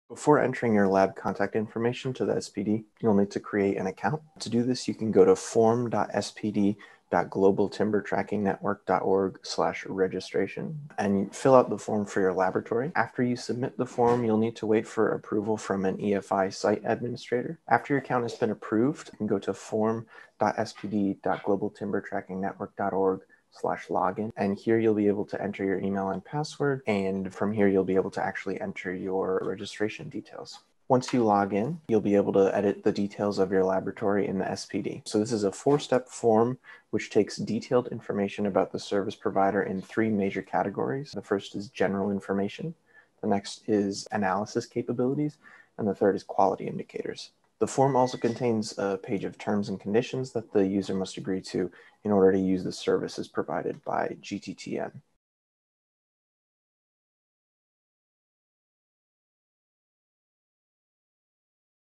Before entering your lab contact information to the SPD, you'll need to create an account. To do this, you can go to form.spd.globaltimbertrackingnetwork.org/registration and fill out the form for your laboratory. After you submit the form, you'll need to wait for approval from an EFI site administrator. After your account has been approved, you can go to form.spd.globaltimbertrackingnetwork.org/login, and here you'll be able to enter your email and password, and from here you'll be able to actually enter your registration details. Once you log in, you'll be able to edit the details of your laboratory in the SPD. So this is a 4-step form which takes detailed information about the service provider in 3 major categories. The first is general information, the next is analysis capabilities, and the third is quality indicators. The form also contains a page of terms and conditions that the user must agree to in order to use the services provided by GTTN.